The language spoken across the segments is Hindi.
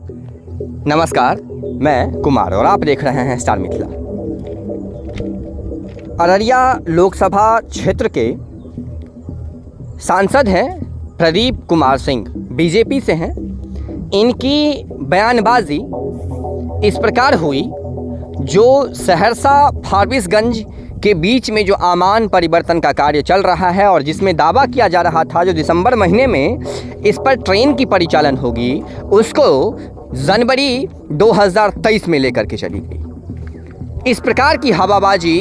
नमस्कार, मैं कुमार और आप देख रहे हैं स्टार मिथिला। अररिया लोकसभा क्षेत्र के सांसद हैं प्रदीप कुमार सिंह, बीजेपी से हैं। इनकी बयानबाजी इस प्रकार हुई, जो सहरसा फारबिसगंज के बीच में जो आमान परिवर्तन का कार्य चल रहा है और जिसमें दावा किया जा रहा था जो दिसंबर महीने में इस पर ट्रेन की परिचालन होगी, उसको जनवरी 2023 में लेकर के चली गई। इस प्रकार की हवाबाजी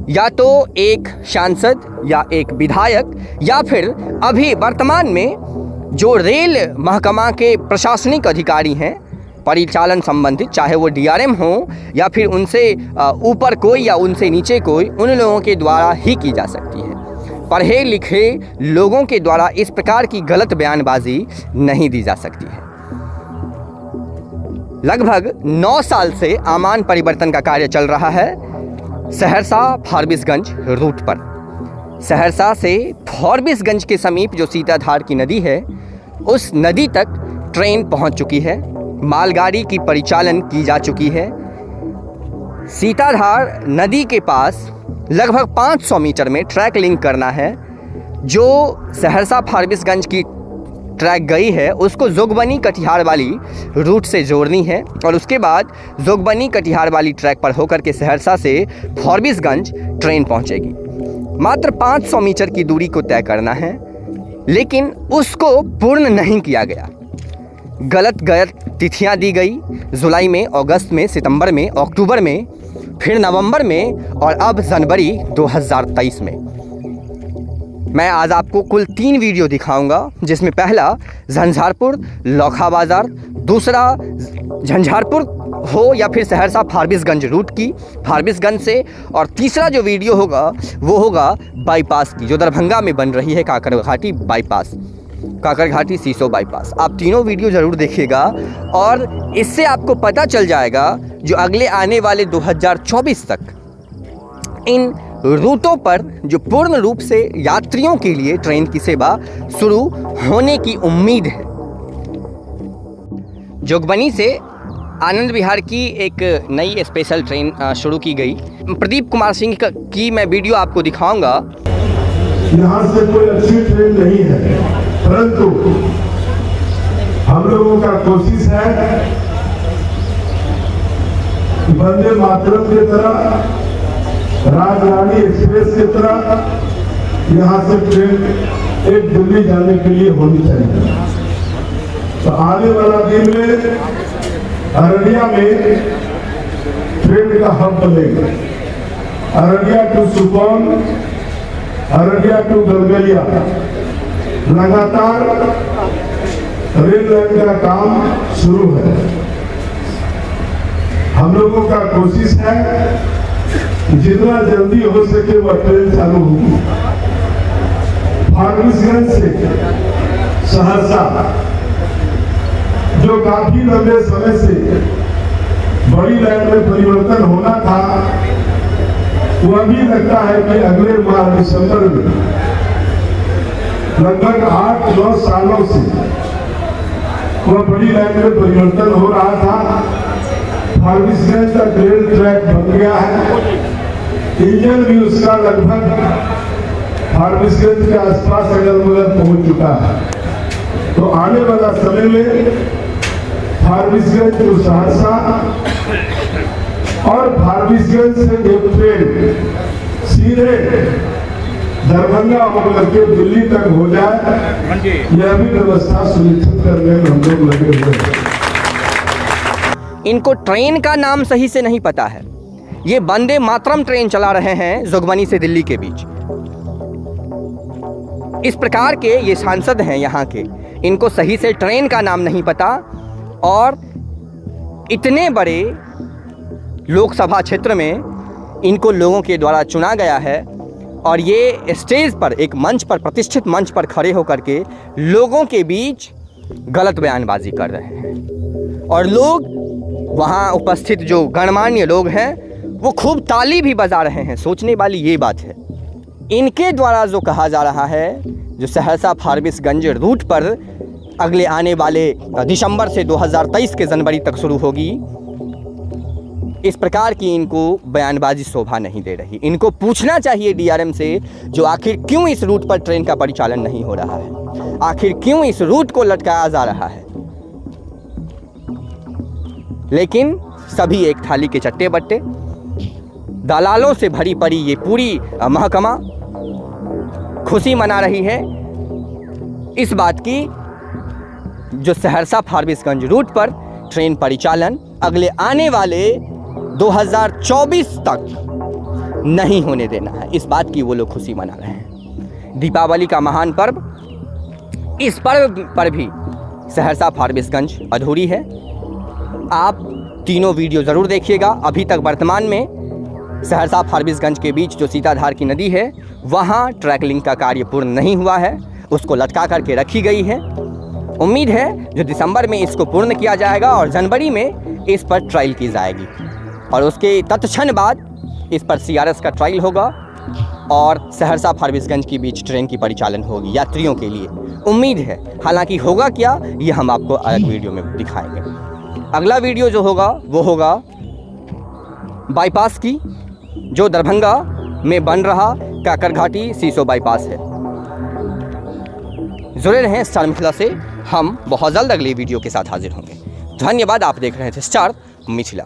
या तो एक सांसद या एक विधायक या फिर अभी वर्तमान में जो रेल महकमा के प्रशासनिक अधिकारी हैं परिचालन संबंधित, चाहे वो डीआरएम हो या फिर उनसे ऊपर कोई या उनसे नीचे कोई, उन लोगों के द्वारा ही की जा सकती है। पढ़े लिखे लोगों के द्वारा इस प्रकार की गलत बयानबाजी नहीं दी जा सकती है। लगभग 9 साल से आमान परिवर्तन का कार्य चल रहा है सहरसा फारबिसगंज रूट पर। सहरसा से फारबिसगंज के समीप जो सीताधार की नदी है, उस नदी तक ट्रेन पहुंच चुकी है, मालगाड़ी की परिचालन की जा चुकी है। सीताधार नदी के पास लगभग 500 मीटर में ट्रैक लिंक करना है। जो सहरसा फारबिसगंज की ट्रैक गई है उसको जोगबनी कटिहार वाली रूट से जोड़नी है और उसके बाद जोगबनी कटिहार वाली ट्रैक पर होकर के सहरसा से फारबिसगंज ट्रेन पहुंचेगी। मात्र 500 मीटर की दूरी को तय करना है, लेकिन उसको पूर्ण नहीं किया गया। गलत तिथियां दी गई, जुलाई में, अगस्त में, सितंबर में, अक्टूबर में, फिर नवंबर में और अब जनवरी 2023 में। मैं आज आपको कुल 3 वीडियो दिखाऊंगा, जिसमें पहला झंझारपुर लौखा बाज़ार, दूसरा झंझारपुर हो या फिर सहरसा फारबिसगंज रूट की फारबिसगंज से, और तीसरा जो वीडियो होगा वो होगा बाईपास की, जो दरभंगा में बन रही है, काकरघाटी बाईपास, काकरघाटी सीसो बाईपास। आप तीनों वीडियो ज़रूर देखिएगा और इससे आपको पता चल जाएगा जो अगले आने वाले 2024 तक इन रूटों पर जो पूर्ण रूप से यात्रियों के लिए ट्रेन की सेवा शुरू होने की उम्मीद है। जोगबनी से आनंद विहार की एक नई स्पेशल ट्रेन शुरू की गई। प्रदीप कुमार सिंह की मैं वीडियो आपको दिखाऊंगा। यहाँ से कोई अच्छी ट्रेन नहीं है, परंतु हम लोगों का कोशिश है वंदे मातरम की तरह, राजरानी एक्सप्रेस की तरह यहाँ से ट्रेन एक दिल्ली जाने के लिए होनी चाहिए। तो आने वाला दिन में अररिया में ट्रेन का हब बनेगा। अररिया टू सुपौल, अररिया टू गलगलिया, लगातार रेल लाइन का काम शुरू है। हम लोगों का कोशिश है जितना जल्दी हो सके वह ट्रेन चालू होगी। फारबिसगंज से सहरसा जो काफी लंबे समय से बड़ी लाइन में परिवर्तन होना था, वह भी लगता है कि अगले माह दिसंबर में लगभग 8-9 सालों से वह बड़ी लाइन में परिवर्तन हो रहा था। फारबिसगंज का रेल ट्रैक बन गया है, इंजन भी उसका लगभग फारबिसगंज के आसपास अगल बगल पहुंच चुका है। तो आने वाला समय में फारबिसगंज टू सहरसा और फारबिसगंज से एक ट्रेन सीधे दरभंगा होकर के दिल्ली तक हो जाए, यह भी व्यवस्था सुनिश्चित करने में हम लोग लगे हुए हैं। इनको ट्रेन का नाम सही से नहीं पता है। ये वंदे मातरम ट्रेन चला रहे हैं जोगबनी से दिल्ली के बीच। इस प्रकार के ये सांसद हैं यहाँ के, इनको सही से ट्रेन का नाम नहीं पता और इतने बड़े लोकसभा क्षेत्र में इनको लोगों के द्वारा चुना गया है और ये स्टेज पर, एक मंच पर, प्रतिष्ठित मंच पर खड़े होकर के लोगों के बीच गलत बयानबाजी कर रहे हैं और लोग वहाँ उपस्थित जो गणमान्य लोग हैं वो खूब ताली भी बजा रहे हैं। सोचने वाली ये बात है, इनके द्वारा जो कहा जा रहा है जो सहरसा फारबिसगंज रूट पर अगले आने वाले दिसंबर से 2023 के जनवरी तक शुरू होगी। इस प्रकार की इनको बयानबाजी शोभा नहीं दे रही। इनको पूछना चाहिए डीआरएम से, जो आखिर क्यों इस रूट पर ट्रेन का परिचालन नहीं हो रहा है, आखिर क्यों इस रूट को लटकाया जा रहा है। लेकिन सभी एक थाली के चट्टे बट्टे, दलालों से भरी पड़ी ये पूरी महकमा खुशी मना रही है इस बात की जो सहरसा फारबिसगंज रूट पर ट्रेन परिचालन अगले आने वाले 2024 तक नहीं होने देना है। इस बात की वो लोग खुशी मना रहे हैं। दीपावली का महान पर्व, इस पर्व पर भी सहरसा फारबिसगंज अधूरी है। आप तीनों वीडियो ज़रूर देखिएगा। अभी तक वर्तमान में सहरसा फारबिसगंज के बीच जो सीताधार की नदी है वहाँ ट्रैक लिंक का कार्य पूर्ण नहीं हुआ है, उसको लटका करके रखी गई है। उम्मीद है जो दिसंबर में इसको पूर्ण किया जाएगा और जनवरी में इस पर ट्रायल की जाएगी और उसके तत्क्षण बाद इस पर सीआरएस का ट्रायल होगा और सहरसा फारबिसगंज के बीच ट्रेन की परिचालन होगी यात्रियों के लिए। उम्मीद है, हालांकि होगा क्या ये हम आपको अलग वीडियो में दिखाएंगे। अगला वीडियो जो होगा वो होगा बाईपास की, जो दरभंगा में बन रहा काकरघाटी सीसो बाईपास है। जुड़े रहें स्टार मिथिला से, हम बहुत जल्द अगली वीडियो के साथ हाजिर होंगे। धन्यवाद। आप देख रहे थे स्टार मिथिला।